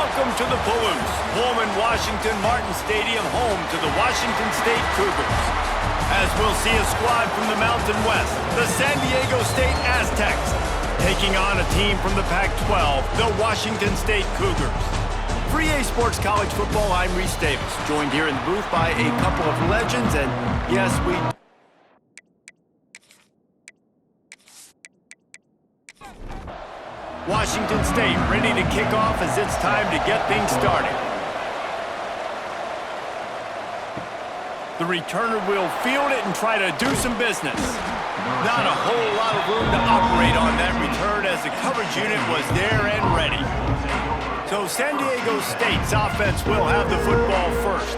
Welcome to the Palouse, Pullman Washington Martin Stadium, home to the Washington State Cougars. As we'll see a squad from the Mountain West, the San Diego State Aztecs, taking on a team from the Pac-12, the Washington State Cougars. For EA Sports College Football, I'm Reese Davis, joined here in the booth by a couple of legends, and yes, Washington State ready to kick off as it's time to get things started. The returner will field it and try to do some business. Not a whole lot of room to operate on that return as the coverage unit was there and ready. So San Diego State's offense will have the football first.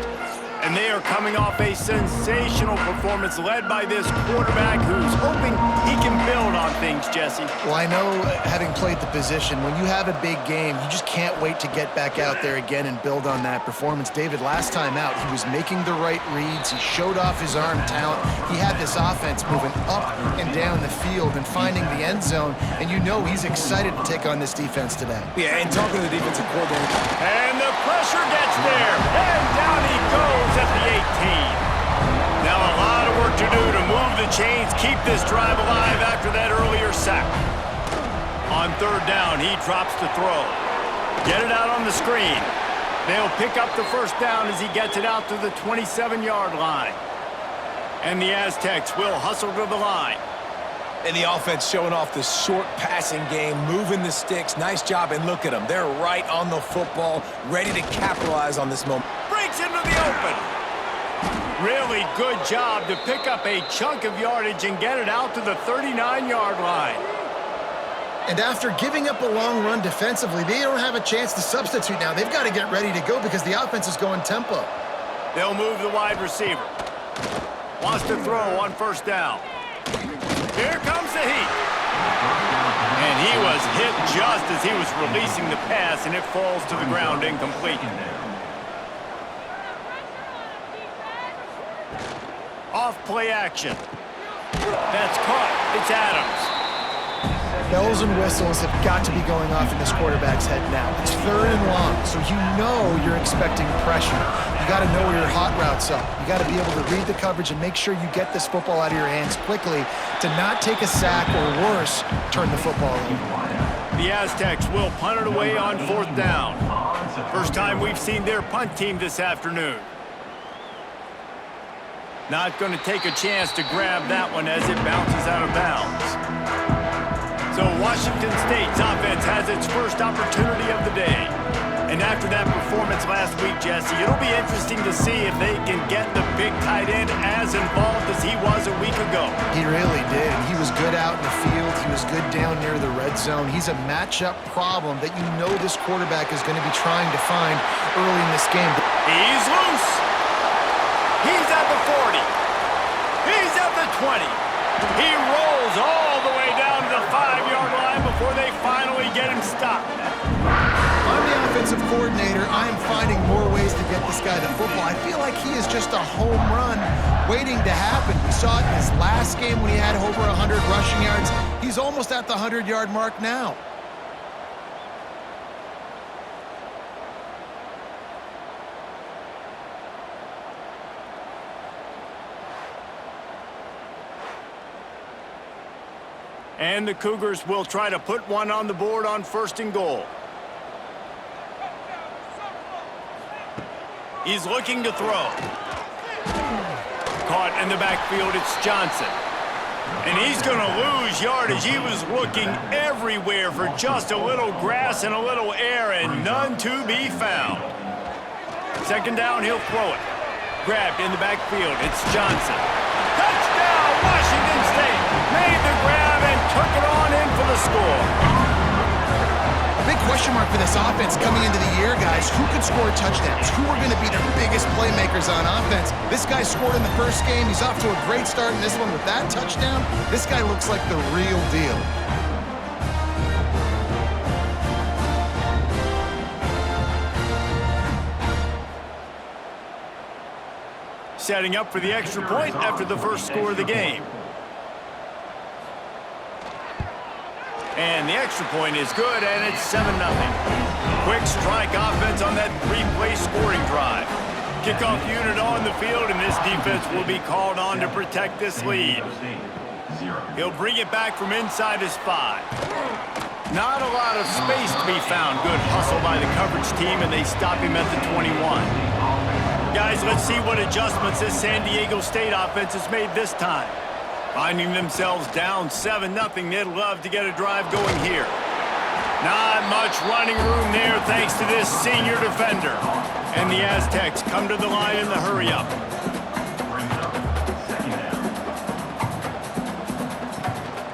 And they are coming off a sensational performance led by this quarterback who's hoping he can build on things, Jesse. Well, I know, having played the position, when you have a big game, you just can't wait to get back out there again and build on that performance. David, last time out, he was making the right reads. He showed off his arm talent. He had this offense moving up and down the field and finding the end zone. And you know he's excited to take on this defense today. Yeah, and talking to the defensive coordinator. And the pressure gets there. And down he goes at the 18. Now a lot of work to do to move the chains, keep this drive alive after that earlier sack. On third down, he drops to throw. Get it out on the screen. They'll pick up the first down as he gets it out to the 27-yard line. And the Aztecs will hustle to the line. And the offense showing off the short passing game, moving the sticks. Nice job, and look at them. They're right on the football, ready to capitalize on this moment. Breaks into the open. Really good job to pick up a chunk of yardage and get it out to the 39-yard line. And after giving up a long run defensively, they don't have a chance to substitute now. They've got to get ready to go because the offense is going tempo. They'll move the wide receiver. Wants to throw on first down. Here comes the heat. And he was hit just as he was releasing the pass, and it falls to the ground incomplete. Off play action. That's caught. It's Adams. Bells and whistles have got to be going off in this quarterback's head now. It's third and long, so you know you're expecting pressure. You got to know where your hot routes are. You got to be able to read the coverage and make sure you get this football out of your hands quickly to not take a sack or worse, turn the football over. The Aztecs will punt it away on fourth down. First time we've seen their punt team this afternoon. Not going to take a chance to grab that one as it bounces out of bounds. So Washington State's offense has its first opportunity of the day. And after that performance last week, Jesse, it'll be interesting to see if they can get the big tight end as involved as he was a week ago. He really did. He was good out in the field. He was good down near the red zone. He's a matchup problem that you know this quarterback is going to be trying to find early in this game. He's loose. He's at the 40. He's at the 20. He rolls all the way down to the 5-yard line before they finally get him stopped. I'm the offensive coordinator. I am finding more ways to get this guy the football. I feel like he is just a home run waiting to happen. We saw it in his last game when he had over 100 rushing yards. He's almost at the 100-yard mark now. And the Cougars will try to put one on the board on first and goal. He's looking to throw. Caught in the backfield, it's Johnson. And he's going to lose yardage. He was looking everywhere for just a little grass and a little air, and none to be found. Second down, he'll throw it. Grabbed in the backfield, it's Johnson. Touchdown, Washington State. Made the grab and took it on in for the score. A big question mark for this offense coming into the year, guys. Who could score touchdowns? Who are going to be their biggest playmakers on offense? This guy scored in the first game. He's off to a great start in this one with that touchdown. This guy looks like the real deal. Setting up for the extra point after the first score of the game. And the extra point is good, and it's 7-0. Quick strike offense on that three-play scoring drive. Kickoff unit on the field, and this defense will be called on to protect this lead. He'll bring it back from inside his 5. Not a lot of space to be found. Good hustle by the coverage team, and they stop him at the 21. Guys, let's see what adjustments this San Diego State offense has made this time. Finding themselves down 7-0, they'd love to get a drive going here. Not much running room there thanks to this senior defender. And the Aztecs come to the line in the hurry-up.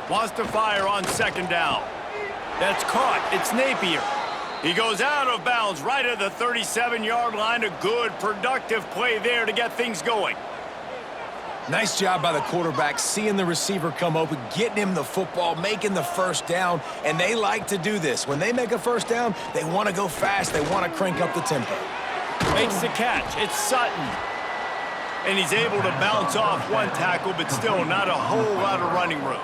Wants to fire on second down. That's caught. It's Napier. He goes out of bounds right at the 37-yard line. A good, productive play there to get things going. Nice job by the quarterback, seeing the receiver come open, getting him the football, making the first down, and they like to do this. When they make a first down, they want to go fast. They want to crank up the tempo. Makes the catch. It's Sutton. And he's able to bounce off one tackle, but still not a whole lot of running room.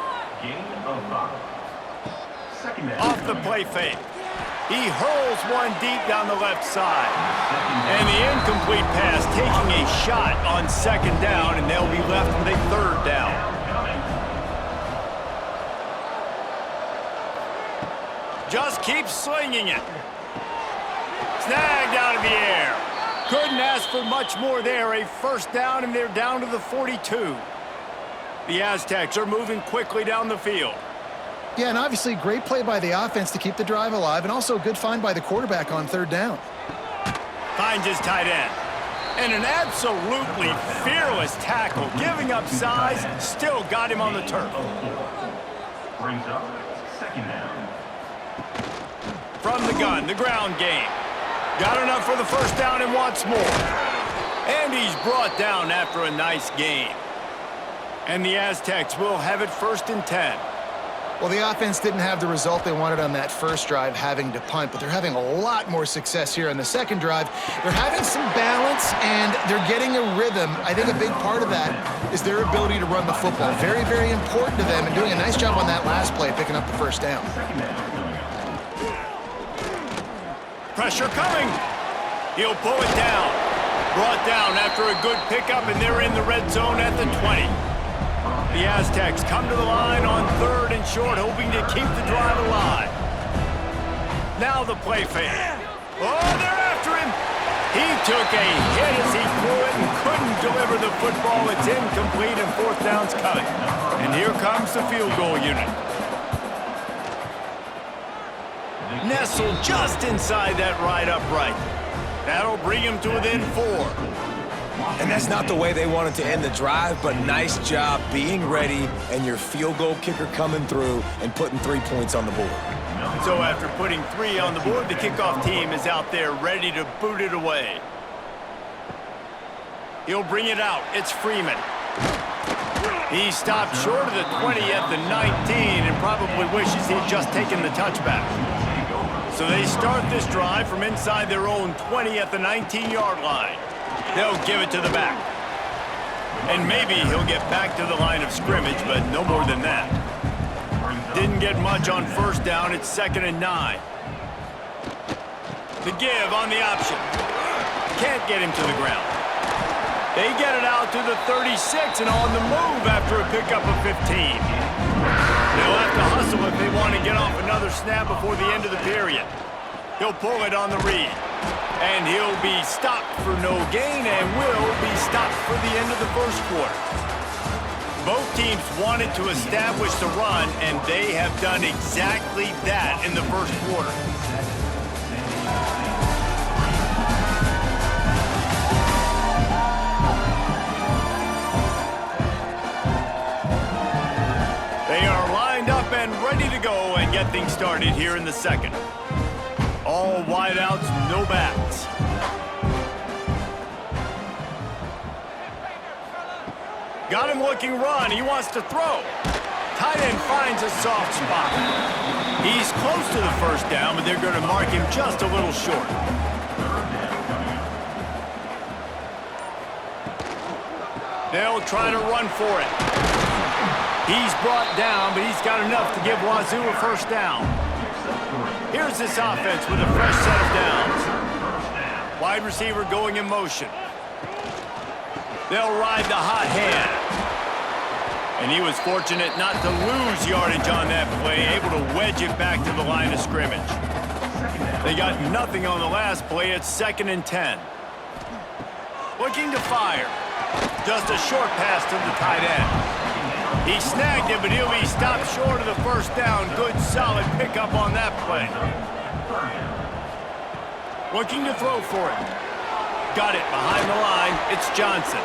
Off the play fake. He hurls one deep down the left side. And the incomplete pass taking a shot on second down, and they'll be left with a third down. Just keep slinging it. Snagged out of the air. Couldn't ask for much more there. A first down, and they're down to the 42. The Aztecs are moving quickly down the field. Yeah, and obviously great play by the offense to keep the drive alive, and also a good find by the quarterback on third down. Finds his tight end. And an absolutely fearless tackle, giving up size, still got him on the turf. Brings up second down. From the gun, the ground game. Got enough for the first down and wants more. And he's brought down after a nice gain. And the Aztecs will have it 1st and 10. Well, the offense didn't have the result they wanted on that first drive, having to punt, but they're having a lot more success here on the second drive. They're having some balance, and they're getting a rhythm. I think a big part of that is their ability to run the football. Very, very important to them, and doing a nice job on that last play, picking up the first down. Pressure coming. He'll pull it down. Brought down after a good pickup, and they're in the red zone at the 20. The Aztecs come to the line on 3rd and short, hoping to keep the drive alive. Now the play fake. Oh, they're after him. He took a hit as he threw it and couldn't deliver the football. It's incomplete, and 4th down's coming. And here comes the field goal unit. Nestled just inside that right upright. That'll bring him to within 4. And that's not the way they wanted to end the drive, but nice job being ready and your field goal kicker coming through and putting 3 points on the board. So after putting 3 on the board, the kickoff team is out there ready to boot it away. He'll bring it out. It's Freeman. He stopped short of the 20 at the 19 and probably wishes he'd just taken the touchback. So they start this drive from inside their own 20 at the 19-yard line. They'll give it to the back. And maybe he'll get back to the line of scrimmage, but no more than that. Didn't get much on first down. It's 2nd and 9. The give on the option. Can't get him to the ground. They get it out to the 36 and on the move after a pickup of 15. They'll have to hustle if they want to get off another snap before the end of the period. He'll pull it on the read. And he'll be stopped for no gain and will be stopped for the end of the first quarter. Both teams wanted to establish the run, and they have done exactly that in the first quarter. They are lined up and ready to go and get things started here in the second. All wideouts, no backs. Got him looking run. He wants to throw. Tight end finds a soft spot. He's close to the first down, but they're going to mark him just a little short. They'll try to run for it. He's brought down, but he's got enough to give Wazoo a first down. Here's this offense with a fresh set of downs. Wide receiver going in motion. They'll ride the hot hand. And he was fortunate not to lose yardage on that play, able to wedge it back to the line of scrimmage. They got nothing on the last play. It's 2nd and 10. Looking to fire. Just a short pass to the tight end. He snagged it, but he'll be stopped short of the first down. Good, solid pickup on that play. Looking to throw for it. Got it behind the line. It's Johnson.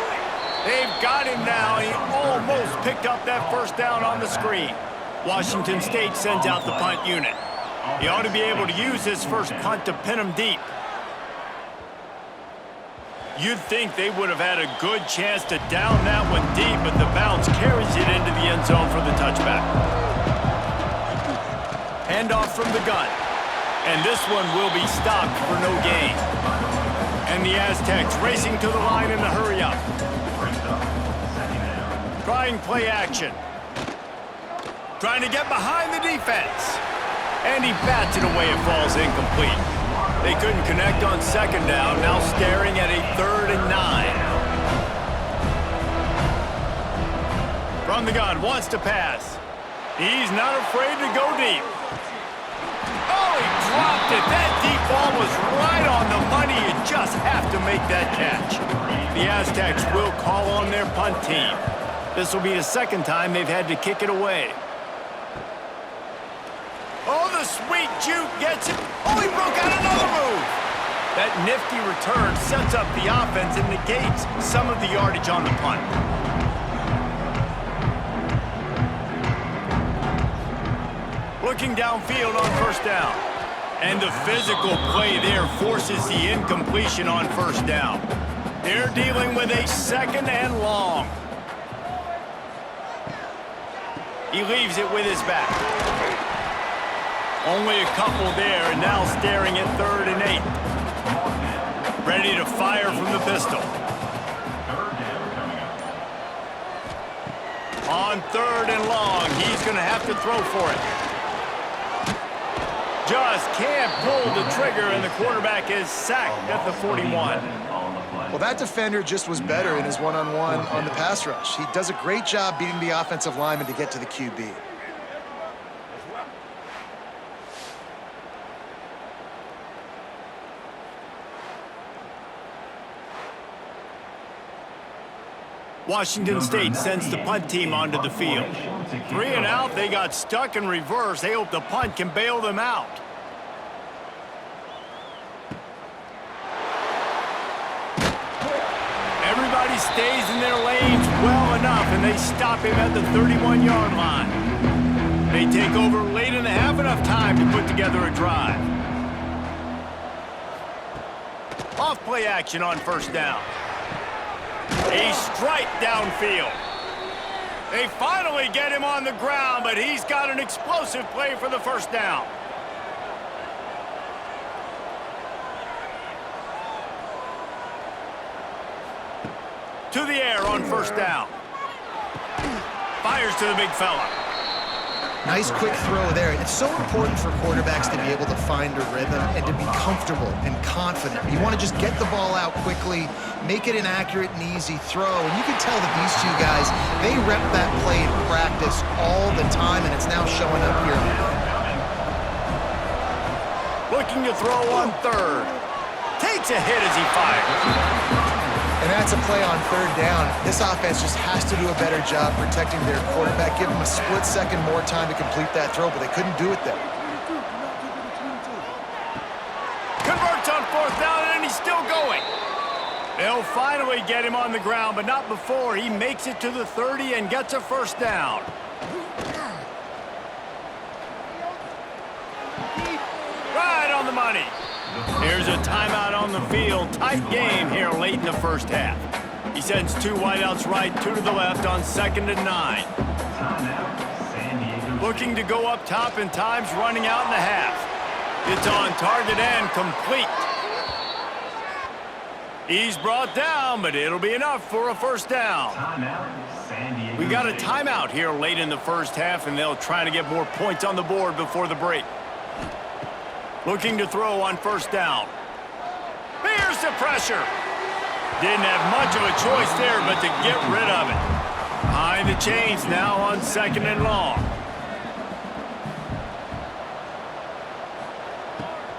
They've got him now. He almost picked up that first down on the screen. Washington State sends out the punt unit. He ought to be able to use his first punt to pin him deep. You'd think they would have had a good chance to down that one deep, but the bounce carries it into the end zone for the touchback. Handoff from the gun. And this one will be stopped for no gain. And the Aztecs racing to the line in the hurry-up. Trying play action. Trying to get behind the defense. And he bats it away. It falls incomplete. They couldn't connect on 2nd down. Now staring at a 3rd and 9. From the gun, wants to pass. He's not afraid to go deep. Oh, he dropped it. That deep ball was right on the money. You just have to make that catch. The Aztecs will call on their punt team. This will be the 2nd time they've had to kick it away. Oh, the sweet juke gets it. Oh, he broke out another move. That nifty return sets up the offense and negates some of the yardage on the punt. Looking downfield on 1st down. And the physical play there forces the incompletion on 1st down. They're dealing with a 2nd and long. He leaves it with his back. Only a couple there, and now staring at 3rd and 8. Ready to fire from the pistol. On 3rd and long, he's going to have to throw for it. Just can't pull the trigger, and the quarterback is sacked at the 41. Well, that defender just was better in his one-on-one on the pass rush. He does a great job beating the offensive lineman to get to the QB. Washington State sends the punt team onto the field. 3 and out, they got stuck in reverse. They hope the punt can bail them out. Everybody stays in their lanes well enough, and they stop him at the 31-yard line. They take over late in the half, enough time to put together a drive. Off play action on 1st down. A strike downfield. They finally get him on the ground, but he's got an explosive play for the 1st down. To the air on 1st down. Fires to the big fella. Nice quick throw there. It's so important for quarterbacks to be able to find a rhythm and to be comfortable and confident. You want to just get the ball out quickly, make it an accurate and easy throw. And you can tell that these two guys, they rep that play in practice all the time, and it's now showing up here. Looking to throw on 3rd. Takes a hit as he fires. And that's a play on 3rd down. This offense just has to do a better job protecting their quarterback. Give them a split second more time to complete that throw, but they couldn't do it there. Converts on 4th down, and he's still going. They'll finally get him on the ground, but not before he makes it to the 30 and gets a 1st down. Right on the money. Here's a timeout on the field. Tight game here late in the 1st half. He sends 2 wideouts right, 2 to the left on 2nd and 9. Looking to go up top, and time's running out in the half. It's on target and complete. He's brought down, but it'll be enough for a 1st down. We got a timeout here late in the 1st half, and they'll try to get more points on the board before the break. Looking to throw on first down. Here's the pressure. Didn't have much of a choice there but to get rid of it. Behind the chains now on 2nd and long.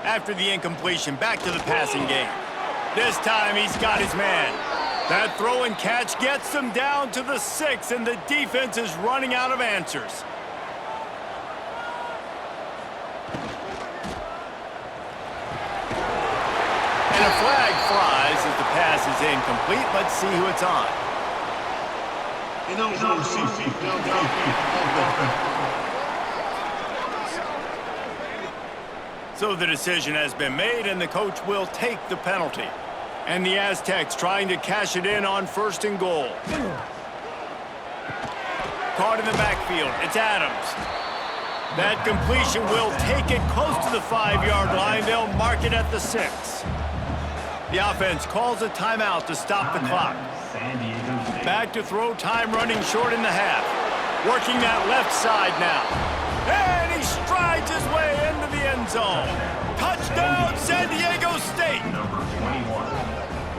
After the incompletion, back to the passing game. This time he's got his man. That throw and catch gets them down to the 6, and the defense is running out of answers. And a flag flies as the pass is incomplete. Let's see who it's on. So the decision has been made, and the coach will take the penalty. And the Aztecs trying to cash it in on 1st and goal. Caught in the backfield. It's Adams. That completion will take it close to the 5-yard line. They'll mark it at the 6. The offense calls a timeout to stop the clock. Back to throw, time running short in the half. Working that left side now. And he strides his way into the end zone. Touchdown, San Diego State. Number 21.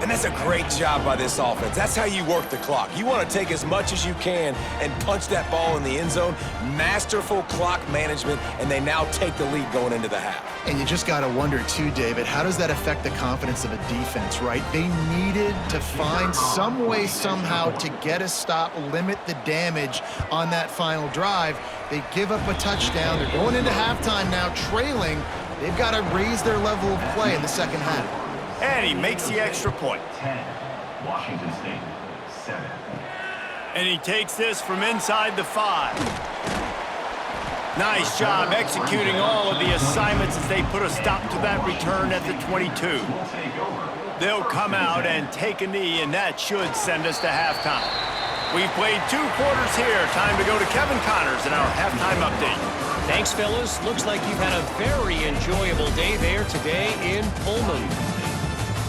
And that's a great job by this offense. That's how you work the clock. You want to take as much as you can and punch that ball in the end zone. Masterful clock management, and they now take the lead going into the half. And you just got to wonder, too, David, how does that affect the confidence of a defense, right? They needed to find some way, somehow, to get a stop, limit the damage on that final drive. They give up a touchdown. They're going into halftime now, trailing. They've got to raise their level of play in the second half. And he makes the extra point. 10. Washington State, 7. And he takes this from inside the 5. Nice job executing all of the assignments as they put a stop to that return at the 22. They'll come out and take a knee, and that should send us to halftime. We've played 2 quarters here. Time to go to Kevin Connors in our halftime update. Thanks, fellas. Looks like you've had a very enjoyable day there today in Pullman.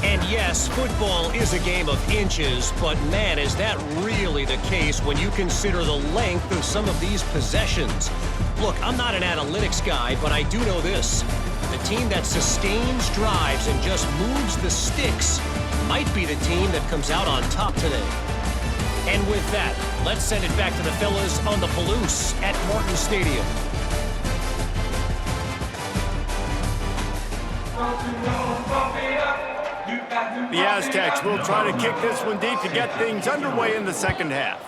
And yes, football is a game of inches, but man, is that really the case when you consider the length of some of these possessions. Look, I'm not an analytics guy, but I do know this. The team that sustains drives and just moves the sticks might be the team that comes out on top today. And with that, let's send it back to the fellas on the Palouse at Morton Stadium. The Aztecs will try to kick this one deep to get things underway in the second half.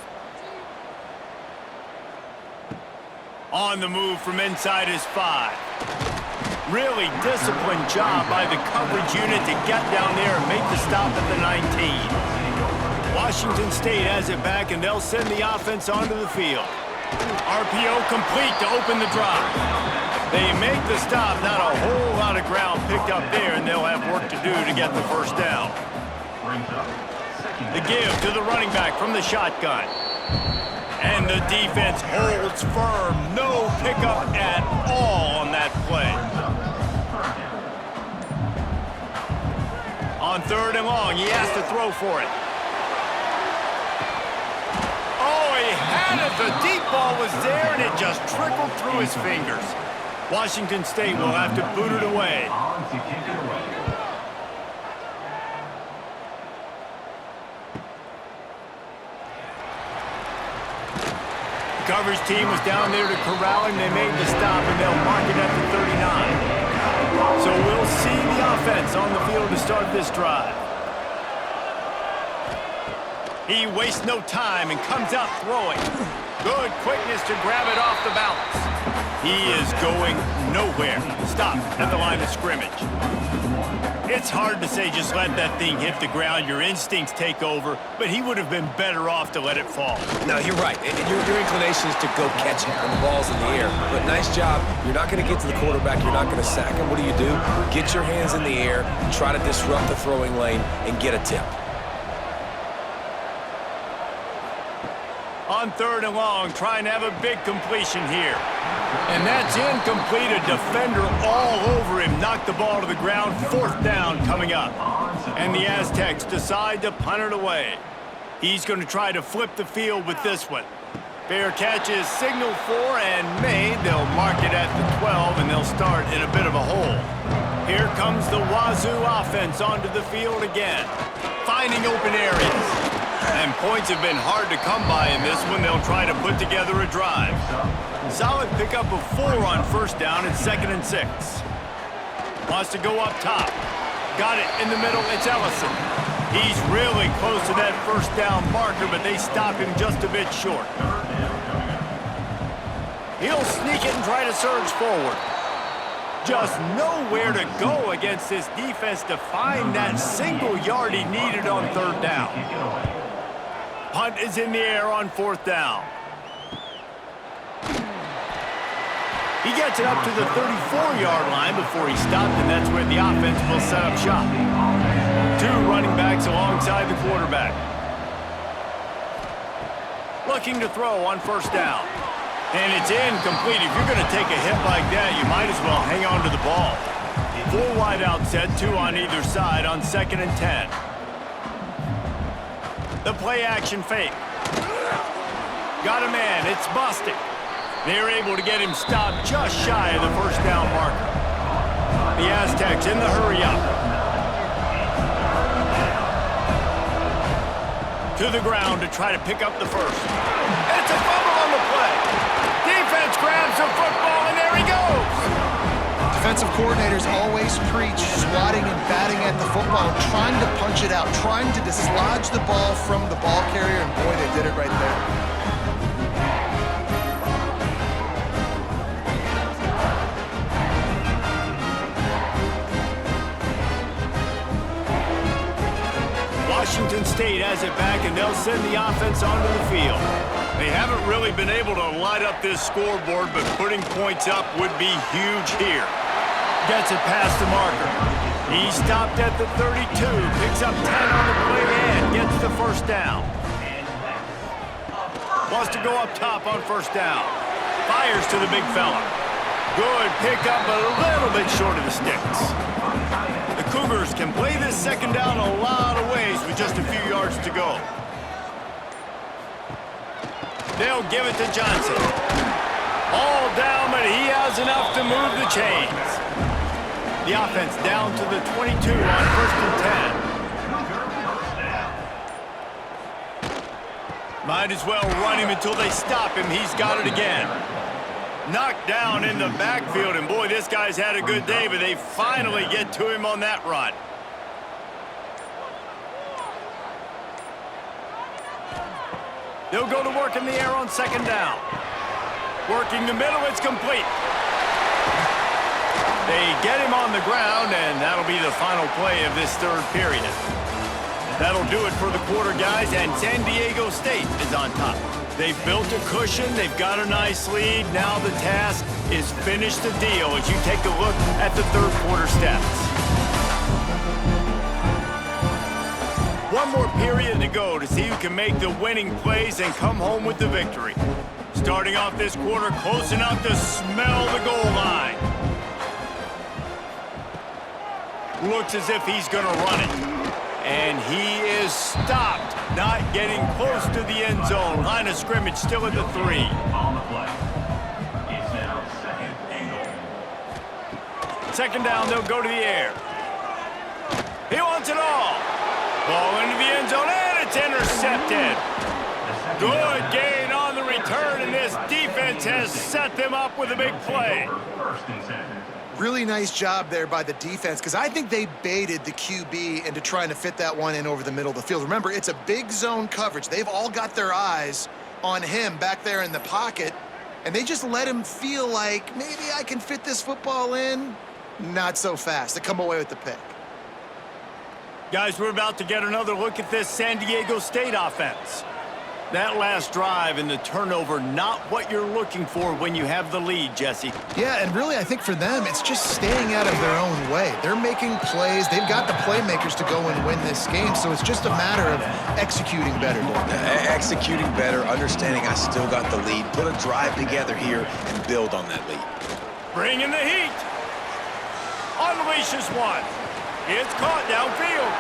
On the move from inside his 5. Really disciplined job by the coverage unit to get down there and make the stop at the 19. Washington State has it back, and they'll send the offense onto the field. RPO complete to open the drive. They make the stop, not a whole lot of ground picked up there, and they'll have work to do to get the first down. The give to the running back from the shotgun. And the defense holds firm. No pickup at all on that play. On 3rd and long, he has to throw for it. Oh, he had it. The deep ball was there, and it just trickled through his fingers. Washington State will have to boot it away. The coverage team was down there to corral him. They made the stop, and they'll mark it at the 39. So we'll see the offense on the field to start this drive. He wastes no time and comes out throwing. Good quickness to grab it off the balance. He is going nowhere. Stop at the line of scrimmage. It's hard to say just let that thing hit the ground. Your instincts take over, but he would have been better off to let it fall. No, you're right. And your inclination is to go catch it when the ball's in the air. But nice job. You're not going to get to the quarterback. You're not going to sack him. What do? Get your hands in the air, try to disrupt the throwing lane, and get a tip. On 3rd and long, trying to have a big completion here. And that's incomplete. A defender all over him. Knocked the ball to the ground. 4th down coming up. And the Aztecs decide to punt it away. He's going to try to flip the field with this one. Fair catch is signaled for and made. They'll mark it at the 12, and they'll start in a bit of a hole. Here comes the Wazoo offense onto the field again, finding open areas. And points have been hard to come by in this one. They'll try to put together a drive. Solid pickup of 4 on first down and 2nd and 6. Wants to go up top. Got it in the middle. It's Ellison. He's really close to that first down marker, but they stop him just a bit short. He'll sneak it and try to surge forward. Just nowhere to go against this defense to find that single yard he needed on 3rd down. Punt is in the air on 4th down. He gets it up to the 34-yard line before he stopped, and that's where the offense will set up shop. 2 running backs alongside the quarterback. Looking to throw on 1st down. And it's incomplete. If you're going to take a hit like that, you might as well hang on to the ball. 4 wide out set, 2 on either side on 2nd and 10. The play action fake. Got a man. It's busted. They're able to get him stopped just shy of the first down marker. The Aztecs in the hurry up. To the ground to try to pick up the first. It's a fumble on the play. Defense grabs the football, and there he goes. Defensive coordinators always preach swatting and batting at the football, trying to punch it out, trying to dislodge the ball from the ball carrier, and boy, they did it right there. Washington State has it back, and they'll send the offense onto the field. They haven't really been able to light up this scoreboard, but putting points up would be huge here. Gets it past the marker. He stopped at the 32, picks up 10 on the play and gets the first down. Wants to go up top on 1st down. Fires to the big fella. Good pickup, a little bit short of the sticks. The Cougars can play this 2nd down a lot of ways with just a few yards to go. They'll give it to Johnson. All down, but he has enough to move the chains. The offense down to the 22 on 1st and 10. Might as well run him until they stop him. He's got it again. Knocked down in the backfield, and boy, this guy's had a good day, but they finally get to him on that run. They'll go to work in the air on 2nd down. Working the middle, it's complete. They get him on the ground, and that'll be the final play of this 3rd period. That'll do it for the quarter, guys, and San Diego State is on top. They've built a cushion. They've got a nice lead. Now the task is finish the deal as you take a look at the 3rd quarter stats. 1 more period to go to see who can make the winning plays and come home with the victory. Starting off this quarter close enough to smell the goal line. Looks as if he's going to run it. And he is stopped, not getting close to the end zone. Line of scrimmage still at the 3. On the play. It's now 2nd and goal. 2nd down, they'll go to the air. He wants it all. Ball into the end zone, and it's intercepted. Good gain on the return, and this defense has set them up with a big play. 1st and 10. Really nice job there by the defense, because I think they baited the QB into trying to fit that one in over the middle of the field. Remember, it's a big zone coverage. They've all got their eyes on him back there in the pocket, and they just let him feel like, maybe I can fit this football in. Not so fast. They come away with the pick. Guys, we're about to get another look at this San Diego State offense. That last drive and the turnover, not what you're looking for when you have the lead, Jesse. Yeah, and really, I think for them, it's just staying out of their own way. They're making plays. They've got the playmakers to go and win this game, so it's just a matter of executing better. Executing better, understanding I still got the lead. Put a drive together here and build on that lead. Bring in the heat. Unleashes one. It's caught downfield.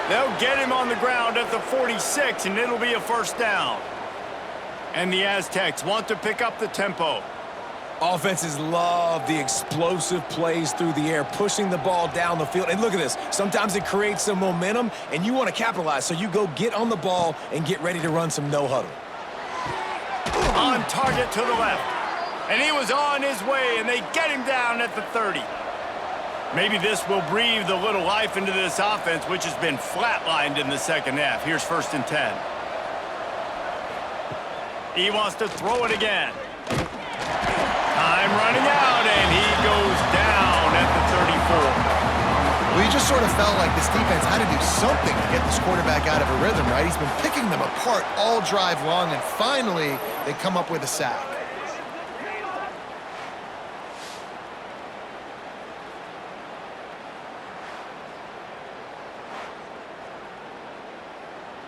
They'll get him on the ground at the 46, and it'll be a 1st down. And the Aztecs want to pick up the tempo. Offenses love the explosive plays through the air, pushing the ball down the field. And look at this. Sometimes it creates some momentum, and you want to capitalize. So you go get on the ball and get ready to run some no-huddle. On target to the left. And he was on his way, and they get him down at the 30. Maybe this will breathe a little life into this offense, which has been flatlined in the second half. Here's 1st and 10. He wants to throw it again. Time running out, and he goes down at the 34. Well, you just sort of felt like this defense had to do something to get this quarterback out of a rhythm, right? He's been picking them apart all drive long, and finally they come up with a sack.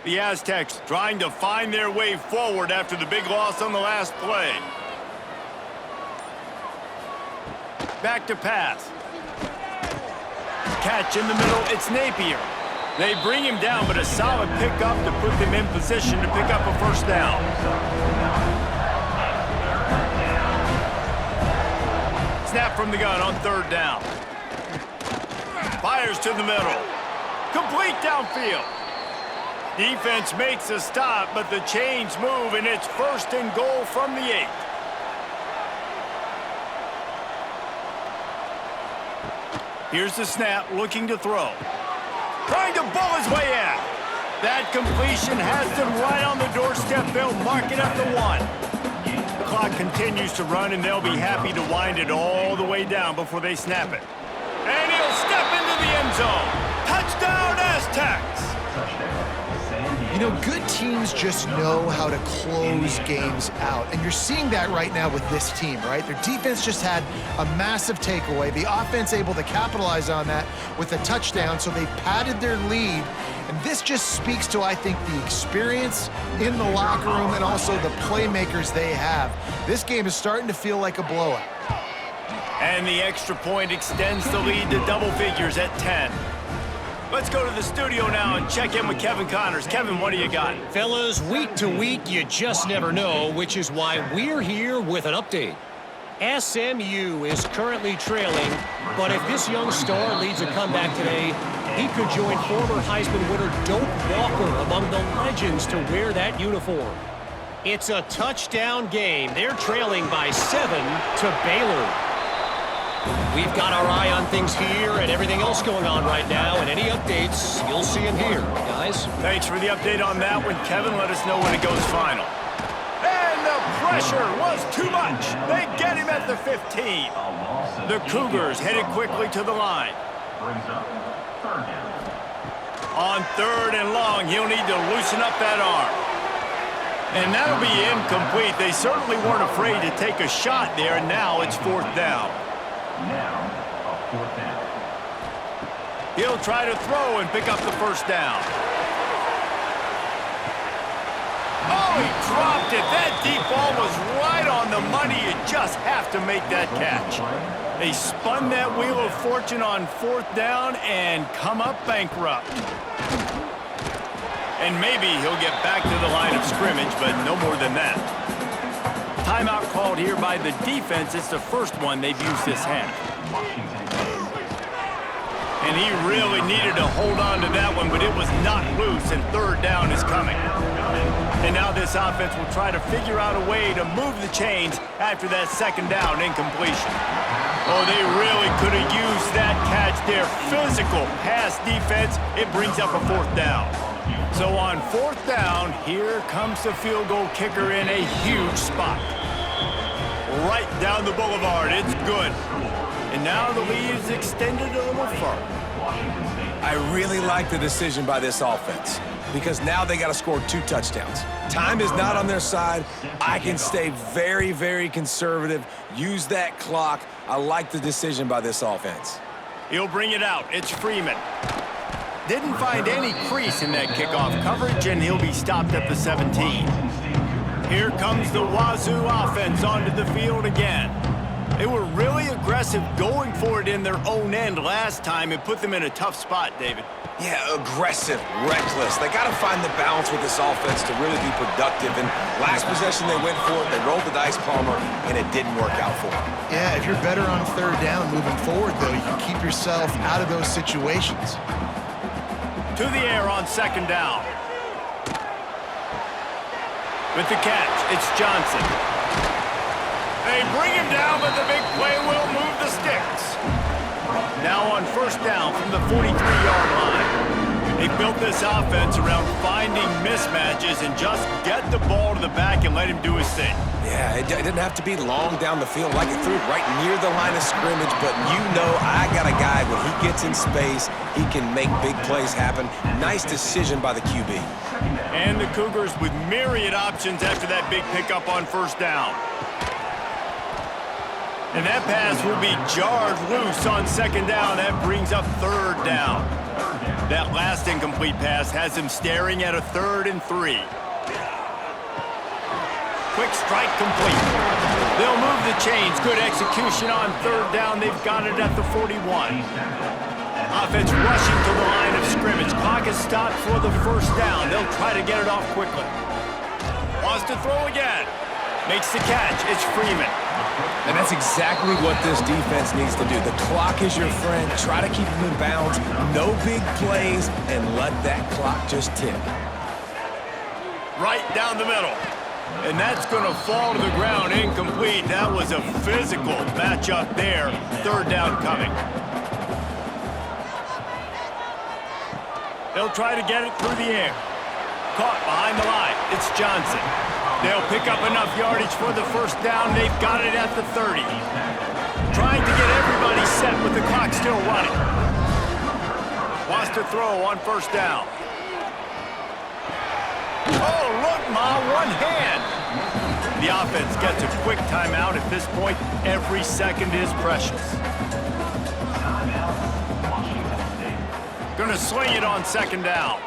The Aztecs trying to find their way forward after the big loss on the last play. Back to pass. Catch in the middle, it's Napier. They bring him down, but a solid pickup to put them in position to pick up a 1st down. Snap from the gun on 3rd down. Fires to the middle. Complete downfield. Defense makes a stop, but the chains move, and it's 1st and goal from the 8. Here's the snap, looking to throw. Trying to bull his way out. That completion has them right on the doorstep. They'll mark it at the 1. The clock continues to run, and they'll be happy to wind it all the way down before they snap it. And he'll step into the end zone. Touchdown, Aztecs! You know, good teams just know how to close games out. And you're seeing that right now with this team, right? Their defense just had a massive takeaway. The offense able to capitalize on that with a touchdown, so they padded their lead. And this just speaks to, I think, the experience in the locker room and also the playmakers they have. This game is starting to feel like a blowout. And the extra point extends the lead to double figures at 10. Let's go to the studio now and check in with Kevin Connors. Kevin, what do you got? Fellas, week to week, you just never know, which is why we're here with an update. SMU is currently trailing, but if this young star leads a comeback today, he could join former Heisman winner Doak Walker among the legends to wear that uniform. It's a touchdown game. They're trailing by 7 to Baylor. We've got our eye on things here and everything else going on right now, and any updates, you'll see them here, guys. Thanks for the update on that one, Kevin. Let us know when it goes final. And the pressure was too much. They get him at the 15. The Cougars headed quickly to the line. On 3rd and long, he'll need to loosen up that arm. And that'll be incomplete. They certainly weren't afraid to take a shot there, and now it's 4th down. Now, a 4th down. He'll try to throw and pick up the 1st down. Oh, he dropped it. That deep ball was right on the money. You just have to make that catch. They spun that wheel of fortune on 4th down and come up bankrupt. And maybe he'll get back to the line of scrimmage, but no more than that. Timeout called here by the defense. It's the first one they've used this half. And he really needed to hold on to that one, but it was not loose, and 3rd down is coming. And now this offense will try to figure out a way to move the chains after that 2nd down incompletion. Oh, they really could have used that catch there. Physical pass defense. It brings up a 4th down. So on 4th down, here comes the field goal kicker in a huge spot. Right down the boulevard. It's good. And now the lead is extended a little further. I really like the decision by this offense because now they got to score 2 touchdowns. Time is not on their side. I can stay very, very conservative. Use that clock. I like the decision by this offense. He'll bring it out. It's Freeman. Didn't find any crease in that kickoff coverage, and he'll be stopped at the 17. Here comes the Wazoo offense onto the field again. They were really aggressive going for it in their own end last time and put them in a tough spot, David. Yeah, aggressive, reckless. They got to find the balance with this offense to really be productive. And last possession they went for it, they rolled the dice, Palmer, and it didn't work out for them. Yeah, if you're better on third down moving forward, though, you can keep yourself out of those situations. To the air on second down. With the catch, it's Johnson. They bring him down, but the big play will move the sticks. Now on first down from the 43-yard line. They built this offense around finding mismatches and just get the ball to the back and let him do his thing. Yeah, it didn't have to be long down the field like it threw it right near the line of scrimmage, but you know I got a guy, when he gets in space, he can make big plays happen. Nice decision by the QB. And the Cougars with myriad options after that big pickup on first down. And that pass will be jarred loose on second down. That brings up third down. That last incomplete pass has him staring at a 3rd and 3. Quick strike complete. They'll move the chains. Good execution on third down. They've got it at the 41. Offense rushing to the line of scrimmage. Clock is stopped for the first down. They'll try to get it off quickly. Wants to throw again. Makes the catch. It's Freeman. And that's exactly what this defense needs to do. The clock is your friend. Try to keep them in bounds. No big plays, and let that clock just tick. Right down the middle. And that's going to fall to the ground incomplete. That was a physical matchup there. Third down coming. They'll try to get it through the air. Caught behind the line. It's Johnson. They'll pick up enough yardage for the first down. They've got it at the 30. Trying to get everybody set with the clock still running. Wants to throw on first down. Oh, look, Ma, one hand. The offense gets a quick timeout. At this point, every second is precious. Gonna swing it on second down.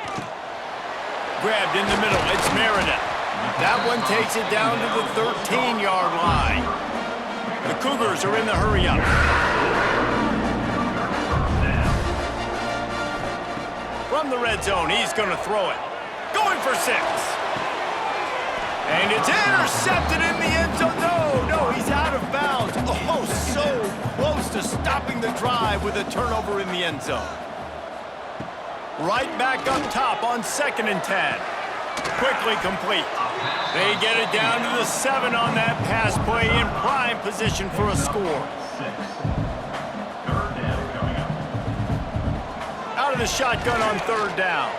Grabbed in the middle. It's Meredith. That one takes it down to the 13-yard line. The Cougars are in the hurry-up. From the red zone, he's going to throw it. Going for 6. And it's intercepted in the end zone. No, he's out of bounds. Oh, so close to stopping the drive with a turnover in the end zone. Right back up top on 2nd and 10. Quickly complete. They get it down to the 7 on that pass play, in prime position for a score. Out of the shotgun on third down.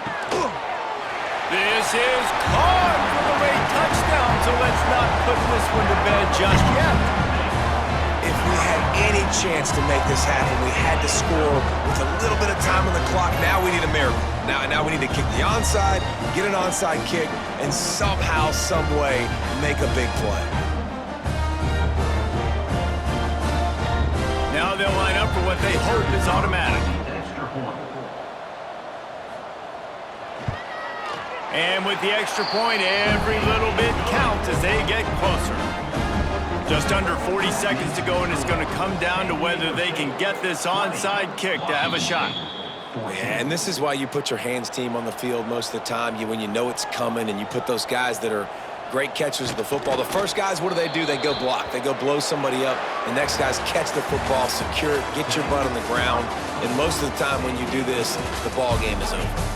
This is caught for the late touchdown, so let's not put this one to bed just yet. If we had any chance to make this happen, we had to score with a little bit of time on the clock. Now we need a miracle. Now we need to kick the onside, get an onside kick, and somehow, some way, make a big play. Now they'll line up for what they hope is automatic. And with the extra point, every little bit counts as they get closer. Just under 40 seconds to go, and it's going to come down to whether they can get this onside kick to have a shot. And this is why you put your hands team on the field most of the time. When you know it's coming, and you put those guys that are great catchers of the football. The first guys, what do? They go block. They go blow somebody up. The next guys catch the football, secure it, get your butt on the ground. And most of the time when you do this, the ball game is over.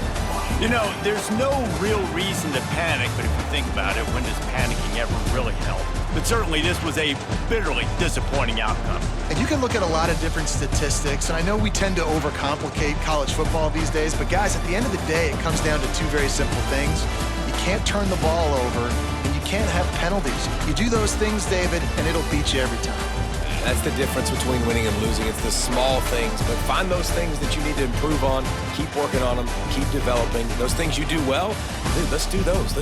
You know, there's no real reason to panic, but if you think about it, when does panicking ever really help? But certainly this was a bitterly disappointing outcome. And you can look at a lot of different statistics, and I know we tend to overcomplicate college football these days, but guys, at the end of the day, it comes down to 2 very simple things. You can't turn the ball over, and you can't have penalties. You do those things, David, and it'll beat you every time. That's the difference between winning and losing. It's the small things, but find those things that you need to improve on, keep working on them, keep developing. Those things you do well, dude, let's do those.